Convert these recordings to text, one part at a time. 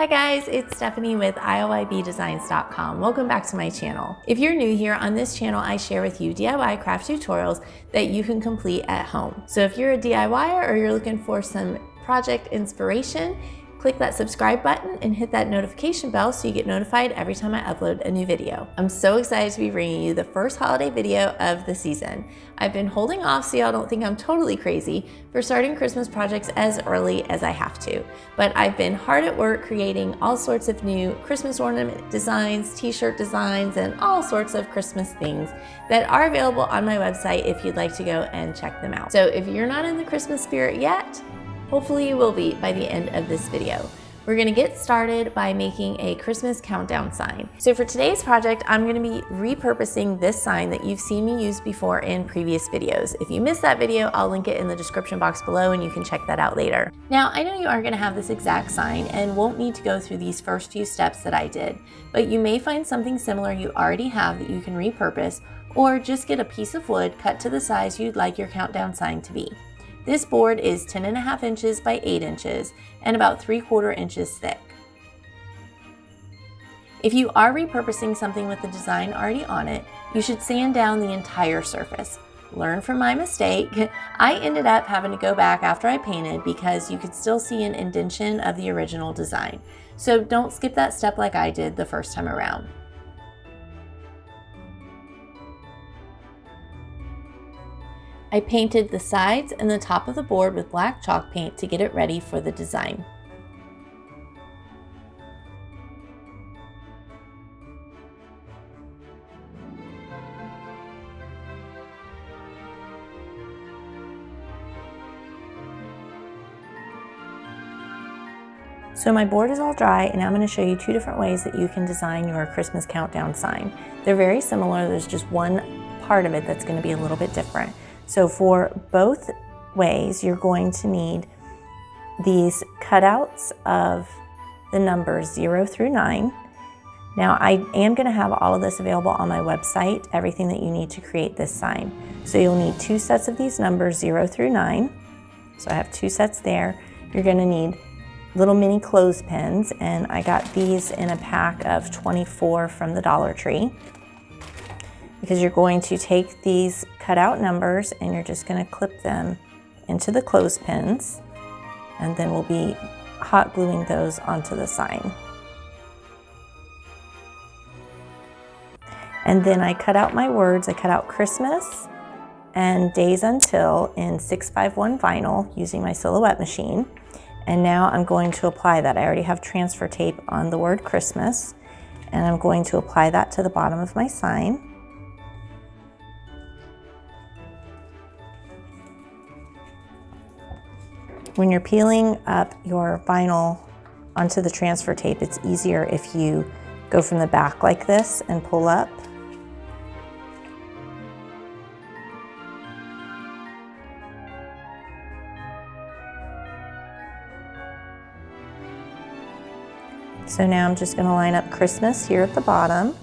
Hi guys, it's Stephanie with ILYBDesigns.com. Welcome back to my channel. If you're new here, on this channel I share with you DIY craft tutorials that you can complete at home. So if you're a DIYer or you're looking for some project inspiration, click that subscribe button and hit that notification bell so you get notified every time I upload a new video. I'm so excited to be bringing you the first holiday video of the season. I've been holding off so y'all don't think I'm totally crazy for starting Christmas projects as early as I have to. But I've been hard at work creating all sorts of new Christmas ornament designs, t-shirt designs, and all sorts of Christmas things that are available on my website if you'd like to go and check them out. So if you're not in the Christmas spirit yet, hopefully you will be by the end of this video. We're gonna get started by making a Christmas countdown sign. So for today's project, I'm gonna be repurposing this sign that you've seen me use before in previous videos. If you missed that video, I'll link it in the description box below and you can check that out later. Now, I know you aren't gonna have this exact sign and won't need to go through these first few steps that I did, but you may find something similar you already have that you can repurpose, or just get a piece of wood cut to the size you'd like your countdown sign to be. This board is 10.5 inches by 8 inches and about 3/4 inches thick. If you are repurposing something with the design already on it, you should sand down the entire surface. Learn from my mistake. I ended up having to go back after I painted because you could still see an indentation of the original design. So don't skip that step like I did the first time around. I painted the sides and the top of the board with black chalk paint to get it ready for the design. So my board is all dry and I'm going to show you two different ways that you can design your Christmas countdown sign. They're very similar, there's just one part of it that's going to be a little bit different. So for both ways, you're going to need these cutouts of the numbers 0 through 9. Now I am going to have all of this available on my website, everything that you need to create this sign. So you'll need 2 sets of these numbers 0 through 9. So I have 2 sets there. You're going to need little mini clothespins, and I got these in a pack of 24 from the Dollar Tree. Because you're going to take these cutout numbers and you're just going to clip them into the clothespins, and then we'll be hot gluing those onto the sign. And then I cut out my words. I cut out Christmas and days until in 6x1 vinyl using my silhouette machine. And now I'm going to apply that. I already have transfer tape on the word Christmas, and I'm going to apply that to the bottom of my sign. When you're peeling up your vinyl onto the transfer tape, it's easier if you go from the back like this and pull up. So now I'm just going to line up Christmas here at the bottom.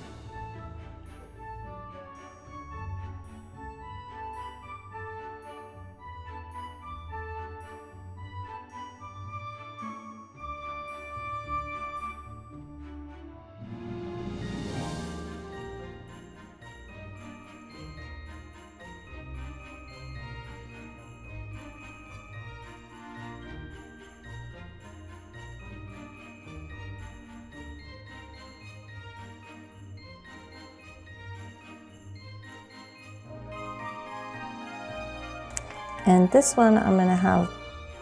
And this one I'm going to have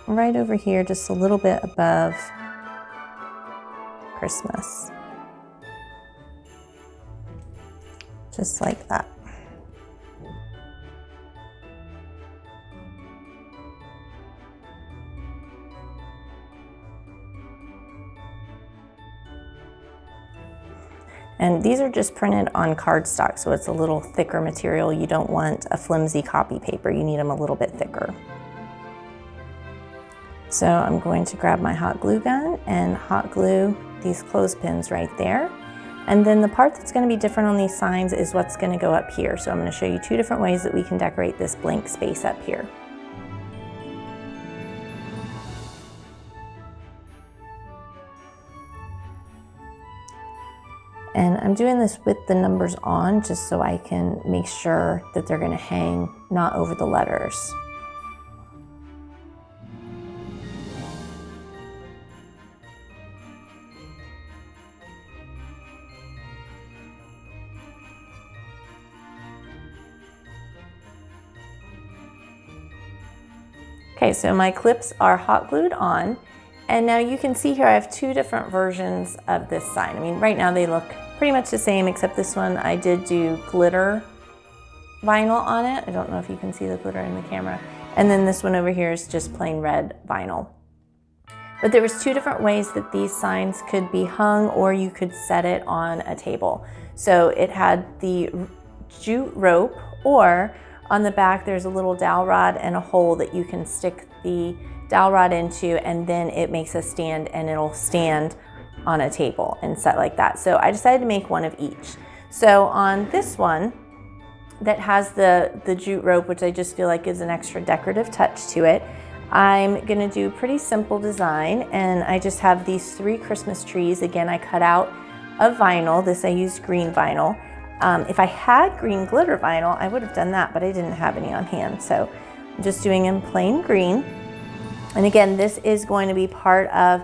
right over here, just a little bit above Christmas. Just like that. And these are just printed on cardstock, so it's a little thicker material. You don't want a flimsy copy paper, you need them a little bit thicker. So I'm going to grab my hot glue gun and hot glue these clothespins right there. And then the part that's going to be different on these signs is what's going to go up here. So I'm going to show you two different ways that we can decorate this blank space up here. And I'm doing this with the numbers on just so I can make sure that they're gonna hang not over the letters. Okay, so my clips are hot glued on, and now you can see here I have two different versions of this sign. I mean, right now they look pretty much the same, except this one I did do glitter vinyl on it. I don't know if you can see the glitter in the camera. And then this one over here is just plain red vinyl. But there was two different ways that these signs could be hung, or you could set it on a table. So it had the jute rope, or on the back there's a little dowel rod and a hole that you can stick the dowel rod into, and then it makes a stand and it'll stand on a table and set like that. So I decided to make one of each. So on this one that has the jute rope, which I just feel like gives an extra decorative touch to it, I'm gonna do a pretty simple design, and I just have these 3 Christmas trees. Again, I cut out of vinyl. This I used green vinyl. If I had green glitter vinyl, I would have done that, but I didn't have any on hand. So I'm just doing in plain green. And again, this is going to be part of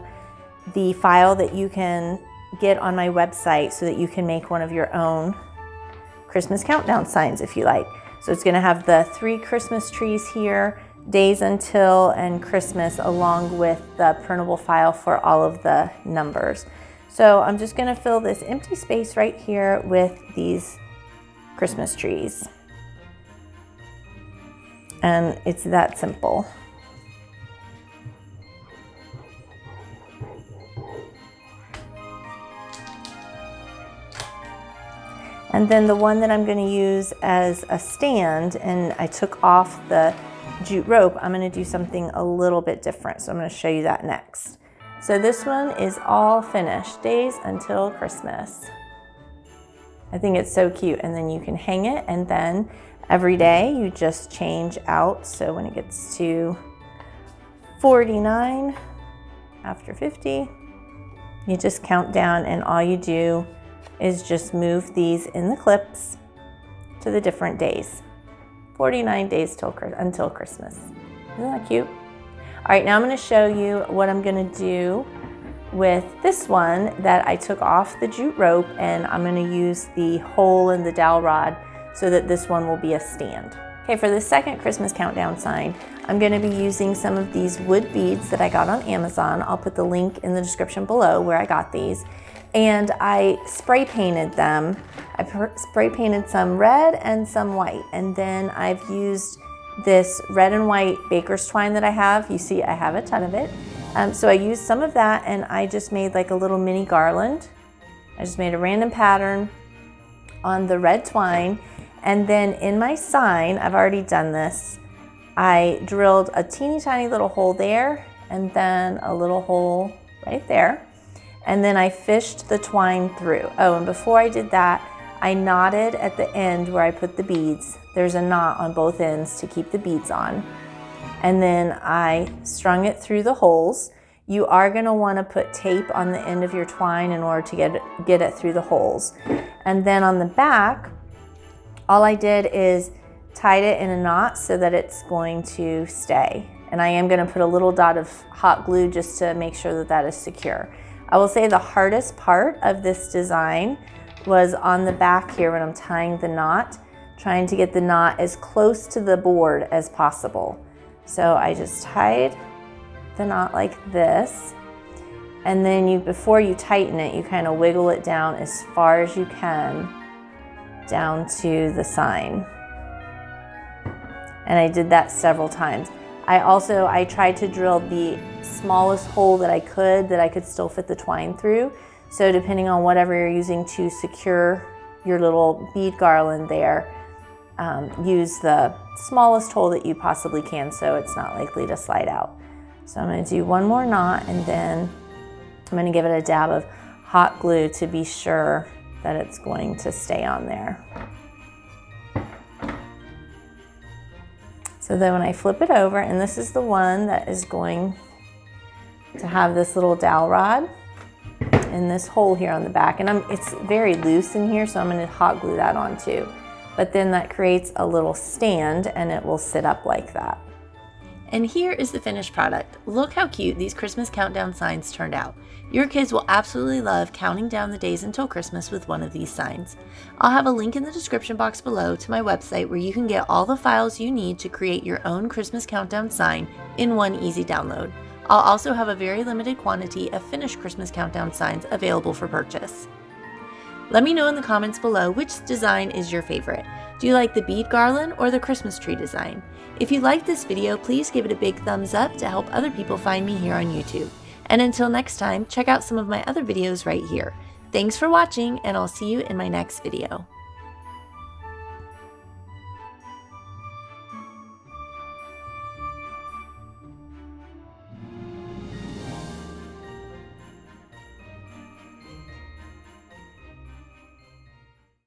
the file that you can get on my website so that you can make one of your own Christmas countdown signs if you like. So it's gonna have the 3 Christmas trees here, days until and Christmas, along with the printable file for all of the numbers. So I'm just gonna fill this empty space right here with these Christmas trees. And it's that simple. And then the one that I'm gonna use as a stand, and I took off the jute rope, I'm gonna do something a little bit different. So I'm gonna show you that next. So this one is all finished, days until Christmas. I think it's so cute. And then you can hang it, and then every day you just change out. So when it gets to 49, after 50, you just count down, and all you do is just move these in the clips to the different days. 49 days until Christmas. Isn't that cute? All right, now I'm gonna show you what I'm gonna do with this one that I took off the jute rope, and I'm gonna use the hole in the dowel rod so that this one will be a stand. Okay, for the second Christmas countdown sign, I'm gonna be using some of these wood beads that I got on Amazon. I'll put the link in the description below where I got these. And I spray painted them. I spray painted some red and some white. And then I've used this red and white baker's twine that I have. You see, I have a ton of it. So I used some of that, and I just made like a little mini garland. I just made a random pattern on the red twine. And then in my sign, I've already done this, I drilled a teeny tiny little hole there, and then a little hole right there. And then I fished the twine through. Oh, and before I did that, I knotted at the end where I put the beads. There's a knot on both ends to keep the beads on. And then I strung it through the holes. You are gonna wanna put tape on the end of your twine in order to get it through the holes. And then on the back, all I did is tied it in a knot so that it's going to stay. And I am gonna put a little dot of hot glue just to make sure that that is secure. I will say the hardest part of this design was on the back here when I'm tying the knot, trying to get the knot as close to the board as possible. So I just tied the knot like this, and then before you tighten it, you kind of wiggle it down as far as you can down to the sign. And I did that several times. I tried to drill the smallest hole that I could still fit the twine through. So depending on whatever you're using to secure your little bead garland there, use the smallest hole that you possibly can so it's not likely to slide out. So I'm gonna do one more knot, and then I'm gonna give it a dab of hot glue to be sure that it's going to stay on there. So then when I flip it over, and this is the one that is going to have this little dowel rod, in this hole here on the back, and it's very loose in here, so I'm going to hot glue that on too. But then that creates a little stand and it will sit up like that. And here is the finished product. Look how cute these Christmas countdown signs turned out. Your kids will absolutely love counting down the days until Christmas with one of these signs. I'll have a link in the description box below to my website where you can get all the files you need to create your own Christmas countdown sign in one easy download. I'll also have a very limited quantity of finished Christmas countdown signs available for purchase. Let me know in the comments below which design is your favorite. Do you like the bead garland or the Christmas tree design? If you liked this video, please give it a big thumbs up to help other people find me here on YouTube. And until next time, check out some of my other videos right here. Thanks for watching, and I'll see you in my next video.